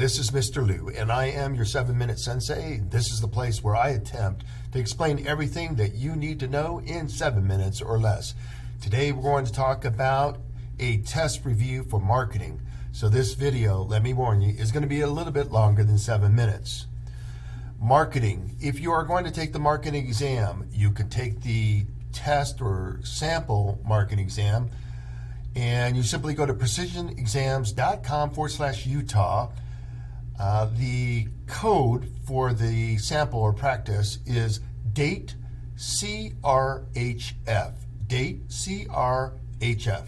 this is Mr. Liu, and I am your 7-Minute Sensei. This is the place where I attempt to explain everything that you need to know in 7 minutes or less. Today we're going to talk about a test review for marketing. So this video, let me warn you, is going to be a little bit longer than 7 minutes. Marketing. If you are going to take the marketing exam, you can take the test or sample marketing exam, and you simply go to precisionexams.com/Utah. The code for the sample or practice is date CRHF. Date CRHF.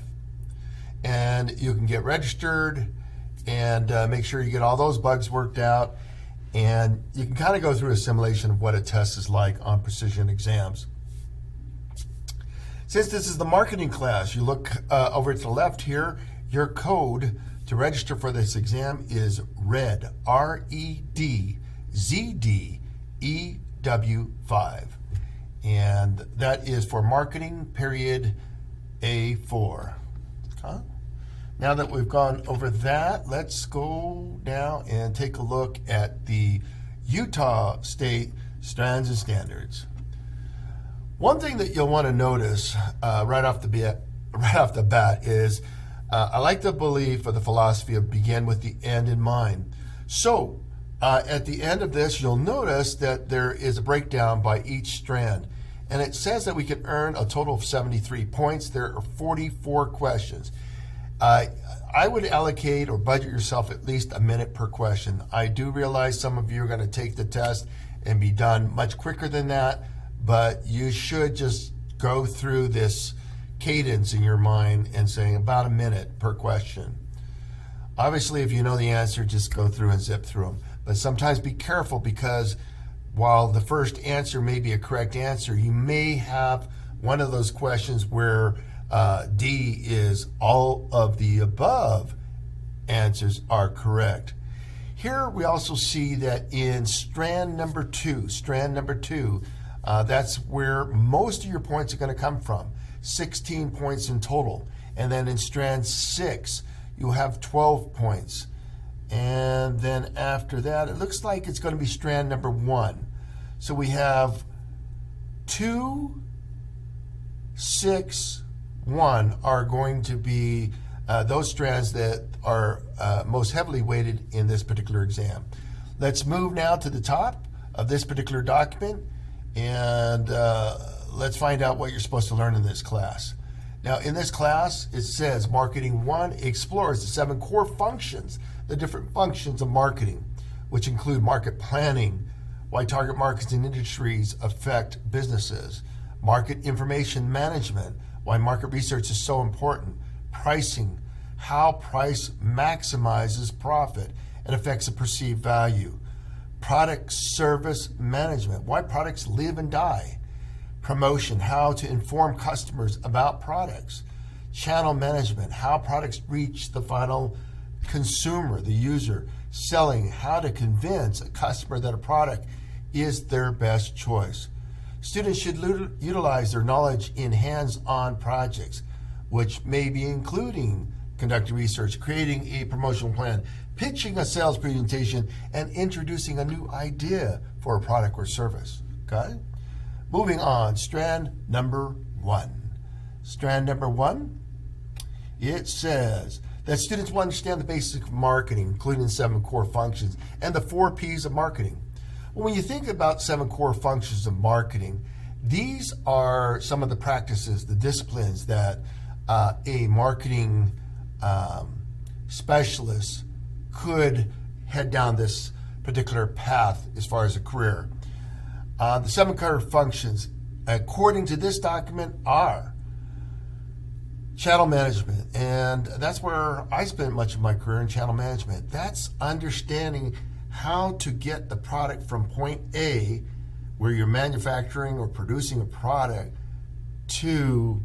And you can get registered and make sure you get all those bugs worked out. And you can kind of go through a simulation of what a test is like on precision exams. Since this is the marketing class, you look over to the left here, your code to register for this exam is RED, REDZDEW5. And that is for marketing period A4. Okay. Now that we've gone over that, let's go now and take a look at the Utah State Strands and Standards. One thing that you'll want to notice right off the bat is I like the belief or the philosophy of begin with the end in mind. So at the end of this, you'll notice that there is a breakdown by each strand. And it says that we can earn a total of 73 points. There are 44 questions. I would allocate or budget yourself at least a minute per question. I do realize some of you are going to take the test and be done much quicker than that, but you should just go through this cadence in your mind and saying about a minute per question. Obviously, if you know the answer, just go through and zip through them. But sometimes be careful, because while the first answer may be a correct answer, you may have one of those questions where D is all of the above answers are correct. Here we also see that in strand number two, that's where most of your points are going to come from, 16 points in total. And then in strand 6, you have 12 points. And then after that, it looks like it's going to be strand number 1. So we have 2, 6, 1 are going to be those strands that are most heavily weighted in this particular exam. Let's move now to the top of this particular document, and let's find out what you're supposed to learn in this class. Now, in this class, it says Marketing 1 explores the 7 core functions, the different functions of marketing, which include market planning, why target markets and industries affect businesses, market information management, why market research is so important, pricing, how price maximizes profit and affects the perceived value, product service management, why products live and die, promotion, how to inform customers about products, channel management, how products reach the final consumer, the user, selling, how to convince a customer that a product is their best choice. Students should utilize their knowledge in hands-on projects, which may be including conducting research, creating a promotional plan, pitching a sales presentation, and introducing a new idea for a product or service. Okay? Moving on, strand number 1. Strand number 1, it says that students will understand the basics of marketing, including 7 core functions and the 4 Ps of marketing. When you think about 7 core functions of marketing, these are some of the practices, the disciplines that a marketing specialist could head down this particular path as far as a career. The 7 core functions, according to this document, are channel management, and that's where I spent much of my career in channel management. That's understanding how to get the product from point A, where you're manufacturing or producing a product, to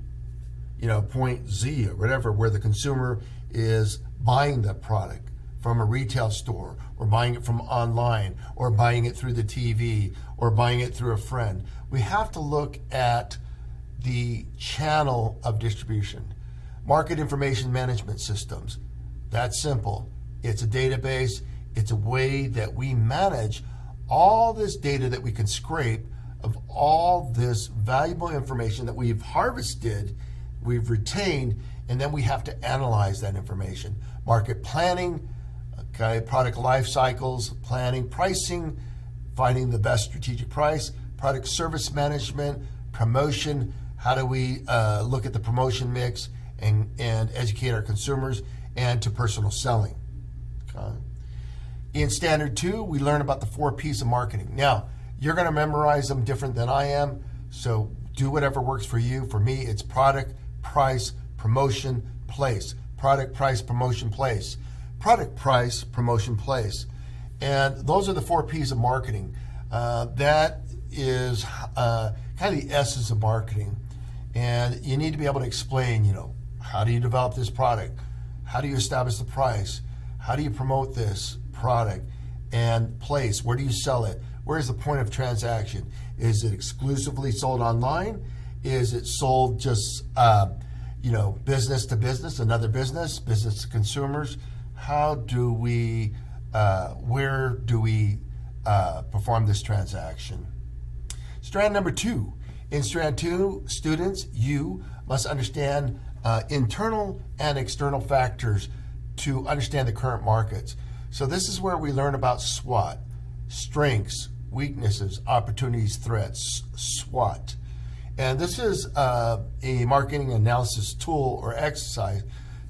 point Z or whatever, where the consumer is buying the product from a retail store, or buying it from online, or buying it through the TV, or buying it through a friend. We have to look at the channel of distribution. Market information management systems. That's simple. It's a database. It's a way that we manage all this data that we can scrape of all this valuable information that we've harvested, we've retained, and then we have to analyze that information. Market planning, okay, product life cycles, planning, pricing, finding the best strategic price, product service management, promotion, how do we look at the promotion mix and educate our consumers, and to personal selling. Okay. In Standard 2, we learn about the 4 P's of marketing. Now, you're going to memorize them different than I am, so do whatever works for you. For me, it's product, price, promotion, place. Product, price, promotion, place. Product, price, promotion, place. And those are the 4 P's of marketing. That is kind of the essence of marketing. And you need to be able to explain, how do you develop this product? How do you establish the price? How do you promote this product? And place, where do you sell it? Where is the point of transaction? Is it exclusively sold online? Is it sold just, business to business, another business to consumers? How do we, where do we perform this transaction? Strand number 2. In Strand 2, students, you must understand internal and external factors to understand the current markets. So this is where we learn about SWOT, strengths, weaknesses, opportunities, threats, SWOT. And this is a marketing analysis tool or exercise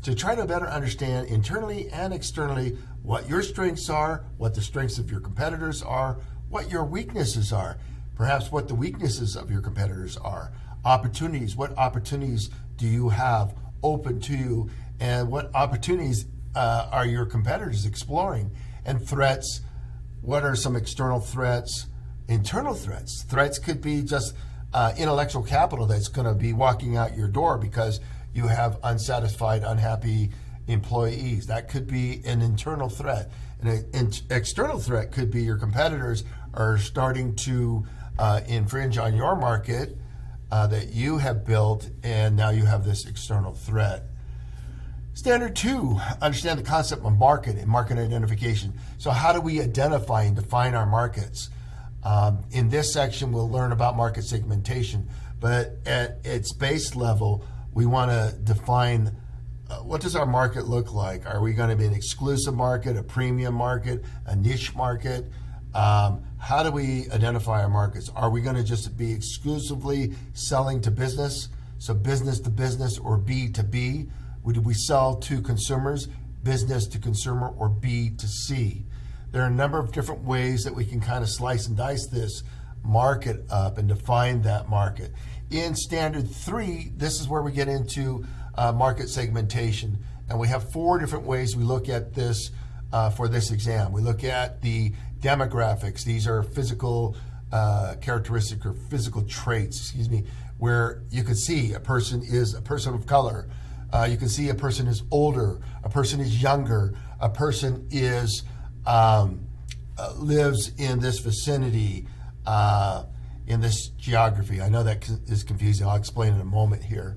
to try to better understand internally and externally what your strengths are, what the strengths of your competitors are, what your weaknesses are, perhaps what the weaknesses of your competitors are, opportunities, what opportunities do you have open to you, and what opportunities are your competitors exploring, and threats, what are some external threats, internal threats. Threats could be just intellectual capital that's going to be walking out your door because you have unsatisfied, unhappy employees. That could be an internal threat. An external threat could be your competitors are starting to infringe on your market that you have built, and now you have this external threat. Standard 2, understand the concept of market and market identification. So how do we identify and define our markets? In this section, we'll learn about market segmentation, but at its base level, we want to define what does our market look like? Are we going to be an exclusive market, a premium market, a niche market? How do we identify our markets? Are we going to just be exclusively selling to business, so business to business or B to B? Do we sell to consumers, business to consumer, or B to C? There are a number of different ways that we can kind of slice and dice this market up and define that market. In Standard 3, this is where we get into market segmentation. And we have 4 different ways we look at this for this exam. We look at the demographics. These are physical characteristics or physical traits, where you can see a person is a person of color. You can see a person is older, a person is younger, a person is lives in this vicinity, in this geography. I know that is confusing. I'll explain in a moment here.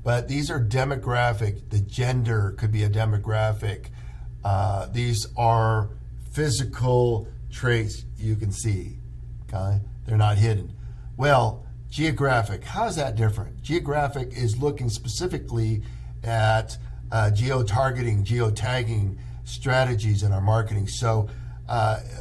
But these are demographic. The gender could be a demographic. These are physical traits you can see. Okay? They're not hidden. Well, geographic, how is that different? Geographic is looking specifically at geo-targeting, geo-tagging strategies in our marketing. So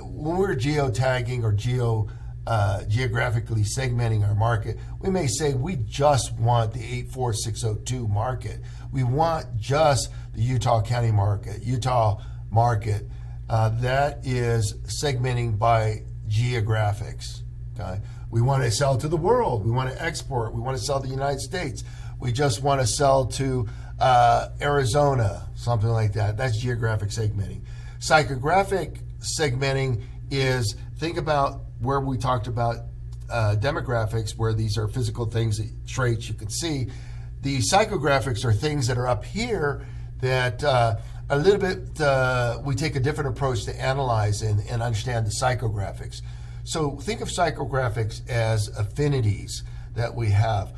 when we're geo-tagging or geographically segmenting our market, we may say we just want the 84602 market. We want just the Utah County market, Utah market. That is segmenting by geographics. Okay? We want to sell to the world. We want to export. We want to sell to the United States. We just want to sell to Arizona, something like that. That's geographic segmenting. Psychographic segmenting is, think about where we talked about demographics, where these are physical things, traits you can see. The psychographics are things that are up here that a little bit, we take a different approach to analyze and understand the psychographics. So think of psychographics as affinities that we have.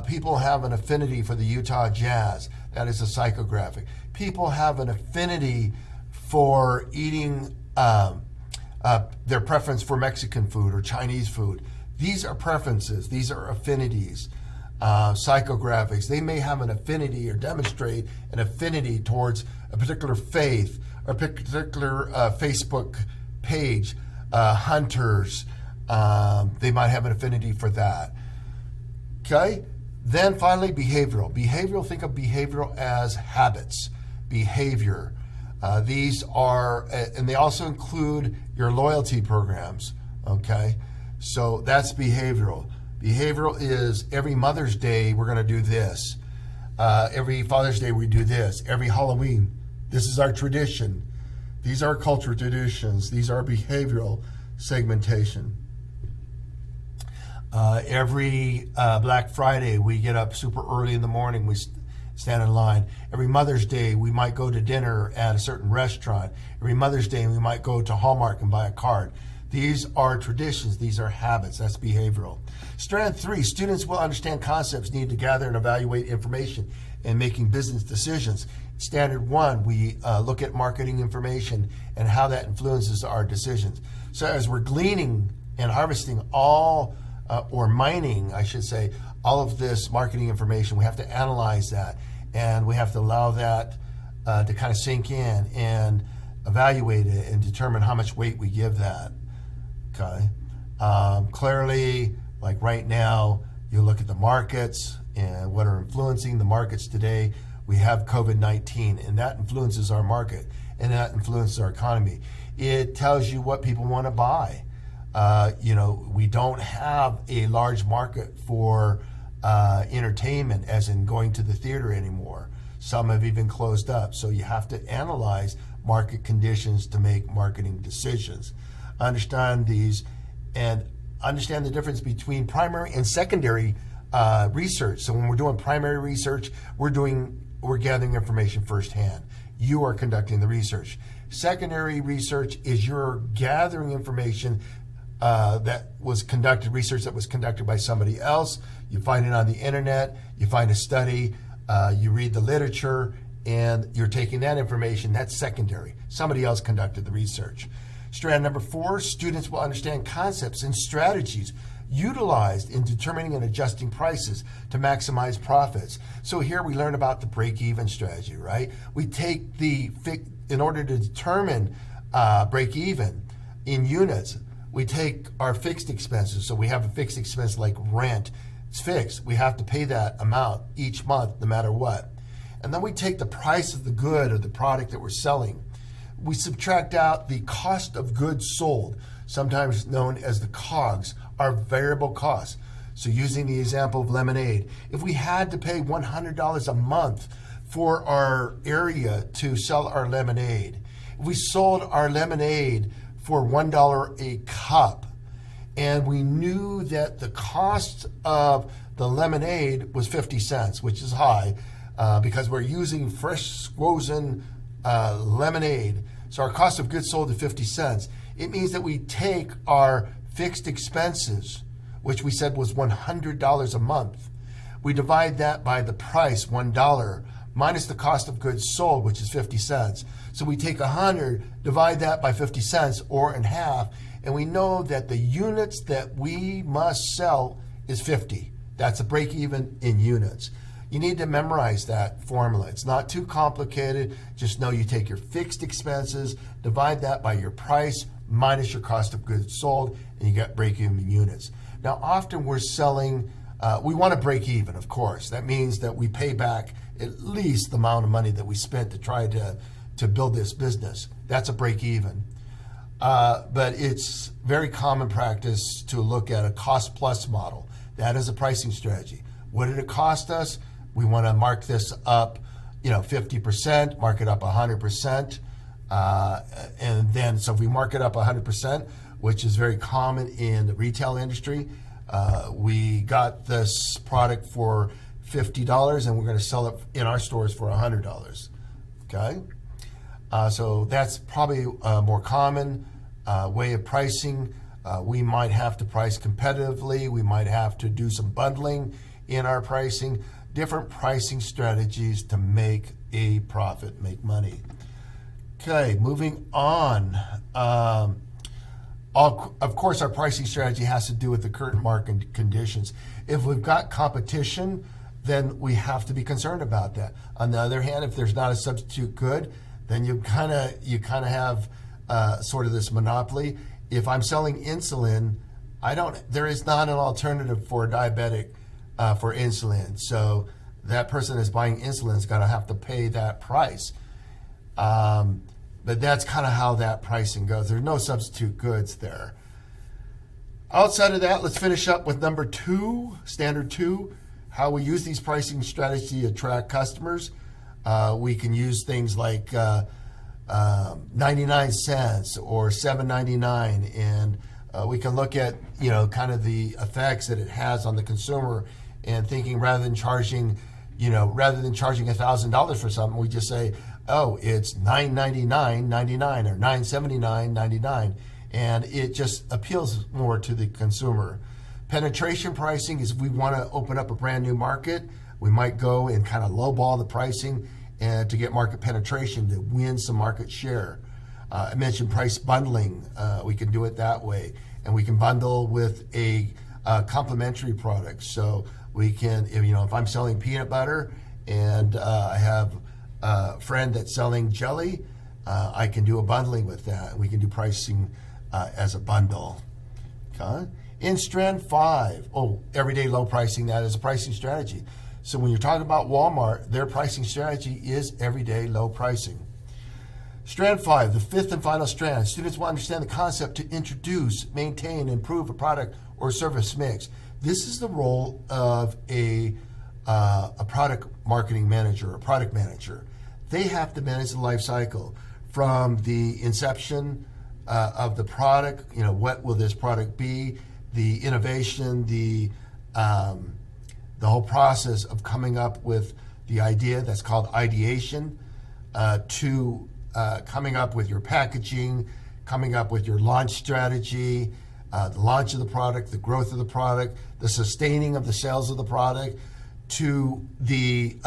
People have an affinity for the Utah Jazz. That is a psychographic. People have an affinity for eating their preference for Mexican food or Chinese food. These are preferences. These are affinities. Psychographics. They may have an affinity or demonstrate an affinity towards a particular faith or a particular Facebook page. Hunters, they might have an affinity for that. Okay? Then finally, behavioral. Behavioral, think of behavioral as habits, behavior. These are, and they also include your loyalty programs, okay? So that's behavioral. Behavioral is every Mother's Day, we're going to do this. Every Father's Day, we do this. Every Halloween, this is our tradition. These are cultural traditions. These are behavioral segmentation. Every Black Friday, we get up super early in the morning. We stand in line. Every Mother's Day, we might go to dinner at a certain restaurant. Every Mother's Day, we might go to Hallmark and buy a card. These are traditions. These are habits. That's behavioral. Strand 3, students will understand concepts needed to gather and evaluate information in making business decisions. Standard 1, we look at marketing information and how that influences our decisions. So as we're gleaning and harvesting all, or mining, I should say, all of this marketing information, we have to analyze that, and we have to allow that to kind of sink in and evaluate it and determine how much weight we give that. Okay. Clearly, like right now, you look at the markets and what are influencing the markets today. We have COVID-19, and that influences our market, and that influences our economy. It tells you what people want to buy. We don't have a large market for entertainment, as in going to the theater anymore. Some have even closed up. So you have to analyze market conditions to make marketing decisions. Understand these and understand the difference between primary and secondary research. So when we're doing primary research, we're gathering information firsthand. You are conducting the research. Secondary research is you're gathering information research that was conducted by somebody else. You find it on the internet, you find a study, you read the literature, and you're taking that information. That's secondary. Somebody else conducted the research. Strand number 4, students will understand concepts and strategies utilized in determining and adjusting prices to maximize profits. So here we learn about the break-even strategy, right? We take in order to determine break-even in units, we take our fixed expenses. So we have a fixed expense like rent. It's fixed. We have to pay that amount each month no matter what. And then we take the price of the good or the product that we're selling. We subtract out the cost of goods sold, sometimes known as the COGS, our variable costs. So using the example of lemonade, if we had to pay $100 a month for our area to sell our lemonade, if we sold our lemonade for $1 a cup, and we knew that the cost of the lemonade was 50 cents, which is high, because we're using fresh frozen lemonade. So our cost of goods sold is 50 cents. It means that we take our fixed expenses, which we said was $100 a month. We divide that by the price, $1, minus the cost of goods sold, which is 50 cents. So we take 100, divide that by 50 cents, or in half, and we know that the units that we must sell is 50. That's a break even in units. You need to memorize that formula. It's not too complicated. Just know you take your fixed expenses, divide that by your price, minus your cost of goods sold, and you get break even units. Now, often we're selling, we want to break even, of course. That means that we pay back at least the amount of money that we spent to try to build this business. That's a break even. But it's very common practice to look at a cost plus model. That is a pricing strategy. What did it cost us? We want to mark this up, 50%, mark it up 100%. And then, so if we mark it up 100%, which is very common in the retail industry, we got this product for $50 and we're going to sell it in our stores for $100. Okay? So that's probably a more common way of pricing. We might have to price competitively. We might have to do some bundling in our pricing, different pricing strategies to make a profit, make money. Okay, moving on. Of course, our pricing strategy has to do with the current market conditions. If we've got competition, then we have to be concerned about that. On the other hand, if there's not a substitute good, then you kind of have sort of this monopoly. If I'm selling insulin, there is not an alternative for a diabetic for insulin. So that person that's buying insulin is going to have to pay that price. But that's kind of how that pricing goes. There's no substitute goods there. Outside of that, let's finish up with number 2, standard 2, how we use these pricing strategies to attract customers. We can use things like 99 cents or $7.99, and we can look at kind of the effects that it has on the consumer, and thinking rather than charging $1,000 for something, we just say, oh, it's $9.99.99 or $9.79.99, and it just appeals more to the consumer. Penetration pricing is, if we want to open up a brand new market, we might go and kind of lowball the pricing and to get market penetration, to win some market share. I mentioned price bundling. We can do it that way, and we can bundle with a complementary product. So we can, if I'm selling peanut butter and I have a friend that's selling jelly, I can do a bundling with that. We can do pricing as a bundle. Okay. In strand 5, everyday low pricing, that is a pricing strategy. So when you're talking about Walmart, their pricing strategy is everyday low pricing. Strand 5, the 5th and final strand. Students will understand the concept to introduce, maintain, improve a product or service mix. This is the role of a product marketing manager, a product manager. They have to manage the life cycle from the inception of the product. What will this product be? The innovation, the whole process of coming up with the idea, that's called ideation, to coming up with your packaging, coming up with your launch strategy, the launch of the product, the growth of the product, the sustaining of the sales of the product, to the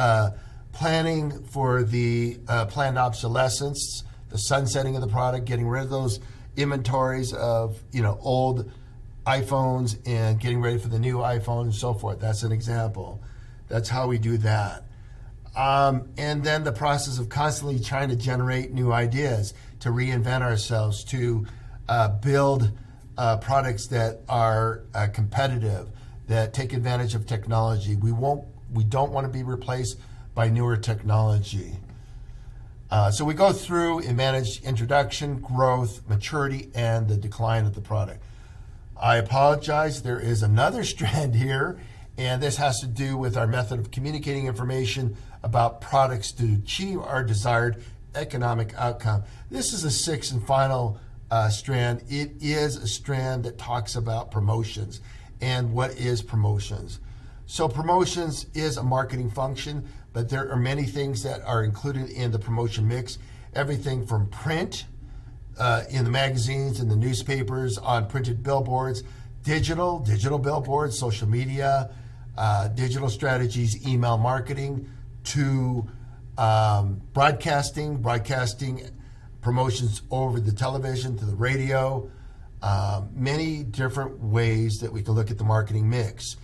planning for the planned obsolescence, the sunsetting of the product, getting rid of those inventories of old iPhones and getting ready for the new iPhone and so forth. That's an example. That's how we do that. And then the process of constantly trying to generate new ideas, to reinvent ourselves, to build products that are competitive, that take advantage of technology. We don't want to be replaced by newer technology. So we go through and manage introduction, growth, maturity, and the decline of the product. I apologize, there is another strand here, and this has to do with our method of communicating information about products to achieve our desired economic outcome. This is a 6th and final strand. It is a strand that talks about promotions. And what is promotions? So promotions is a marketing function, but there are many things that are included in the promotion mix. Everything from print, in the magazines, in the newspapers, on printed billboards, digital billboards, social media, digital strategies, email marketing, to broadcasting promotions over the television, to the radio, many different ways that we can look at the marketing mix,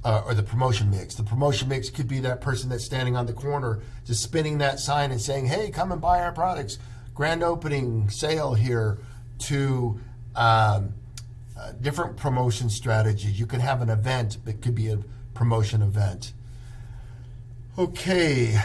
or the promotion mix. The promotion mix could be that person that's standing on the corner just spinning that sign and saying, hey, come and buy our products. Grand opening sale here, to different promotion strategies. You can have an event that could be a promotion event. Okay,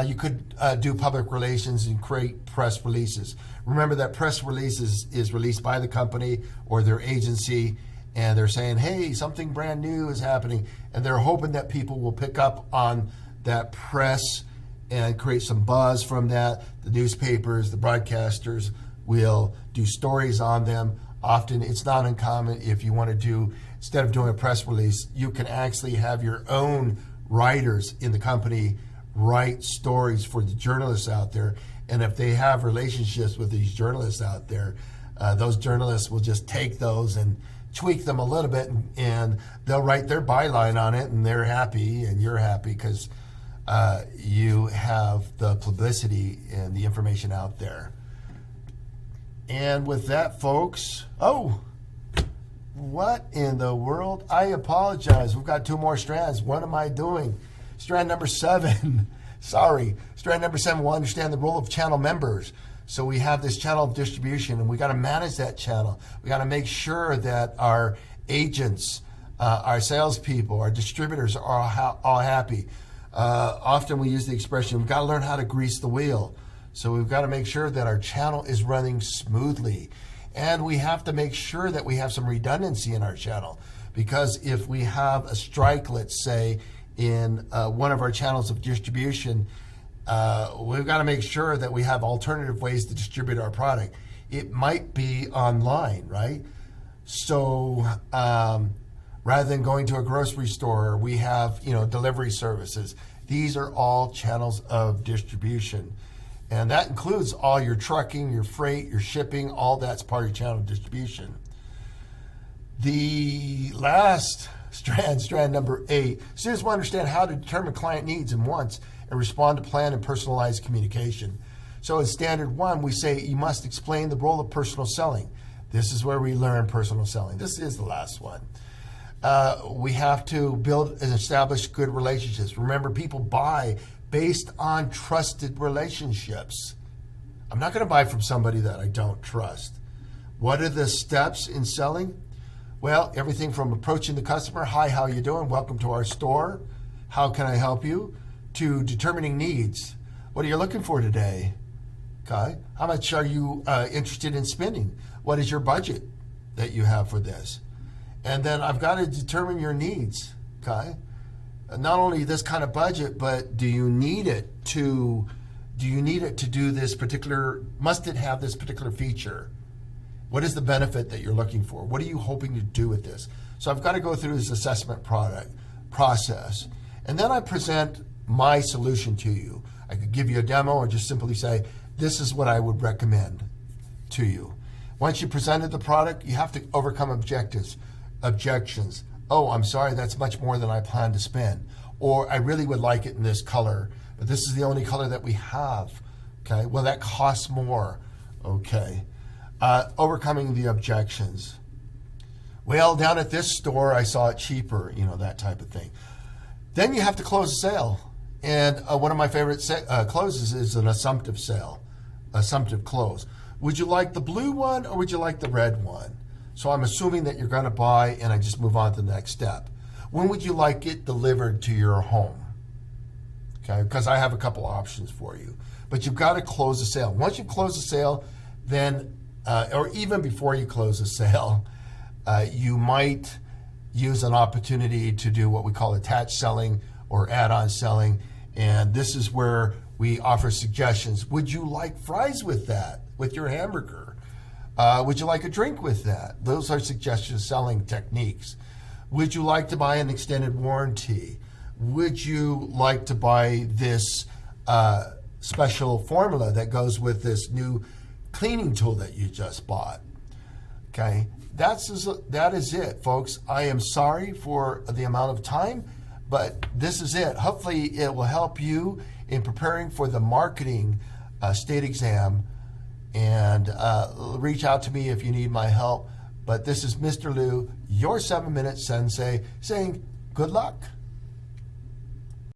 you could do public relations and create press releases. Remember that press releases is released by the company or their agency, and they're saying, hey, something brand new is happening, and they're hoping that people will pick up on that press and create some buzz from that. The newspapers, the broadcasters will do stories on them. Often it's not uncommon, if you want to do, instead of doing a press release, you can actually have your own writers in the company write stories for the journalists out there. And if they have relationships with these journalists out there, those journalists will just take those and tweak them a little bit, and they'll write their byline on it, and they're happy and you're happy, because you have the publicity and the information out there. And with that, folks, oh, what in the world? I apologize. We've got 2 more strands. What am I doing? Strand number 7. Sorry. Strand number 7, we'll understand the role of channel members. So we have this channel of distribution, and we got to manage that channel. We got to make sure that our agents, our salespeople, our distributors are all happy. Often we use the expression, we've got to learn how to grease the wheel. So we've got to make sure that our channel is running smoothly. And we have to make sure that we have some redundancy in our channel. Because if we have a strike, let's say, in one of our channels of distribution, we've got to make sure that we have alternative ways to distribute our product. It might be online, right? So rather than going to a grocery store, we have, delivery services. These are all channels of distribution. And that includes all your trucking, your freight, your shipping, all that's part of your channel of distribution. The last strand number 8, students will understand how to determine client needs and wants and respond to planned and personalized communication. So in standard 1, we say you must explain the role of personal selling. This is where we learn personal selling. This is the last one. We have to build and establish good relationships. Remember, people buy based on trusted relationships. I'm not going to buy from somebody that I don't trust. What are the steps in selling? Well, everything from approaching the customer, hi, how you doing? Welcome to our store. How can I help you? To determining needs. What are you looking for today? Okay. How much are you interested in spending? What is your budget that you have for this? And then I've got to determine your needs. Okay. Not only this kind of budget, but do you need it to do this particular, must it have this particular feature? What is the benefit that you're looking for? What are you hoping to do with this? So I've got to go through this assessment process. And then I present my solution to you. I could give you a demo or just simply say, this is what I would recommend to you. Once you presented the product, you have to overcome objections. Oh, I'm sorry, that's much more than I planned to spend. Or I really would like it in this color, but this is the only color that we have. Okay, well, that costs more. Okay, overcoming the objections. Well, down at this store, I saw it cheaper, that type of thing. Then you have to close a sale. And one of my favorite closes is an assumptive sale, assumptive close. Would you like the blue one or would you like the red one? So I'm assuming that you're going to buy, and I just move on to the next step. When would you like it delivered to your home? Okay, because I have a couple options for you. But you've got to close the sale. Once you close the sale, then, or even before you close the sale, you might use an opportunity to do what we call attached selling or add-on selling. And this is where we offer suggestions. Would you like fries with that, with your hamburger? Would you like a drink with that? Those are suggestion selling techniques. Would you like to buy an extended warranty? Would you like to buy this special formula that goes with this new cleaning tool that you just bought? Okay, that is it, folks. I am sorry for the amount of time, but this is it. Hopefully it will help you in preparing for the marketing state exam. And reach out to me if you need my help. But this is Mr. Liu, your 7-Minute Sensei, saying good luck.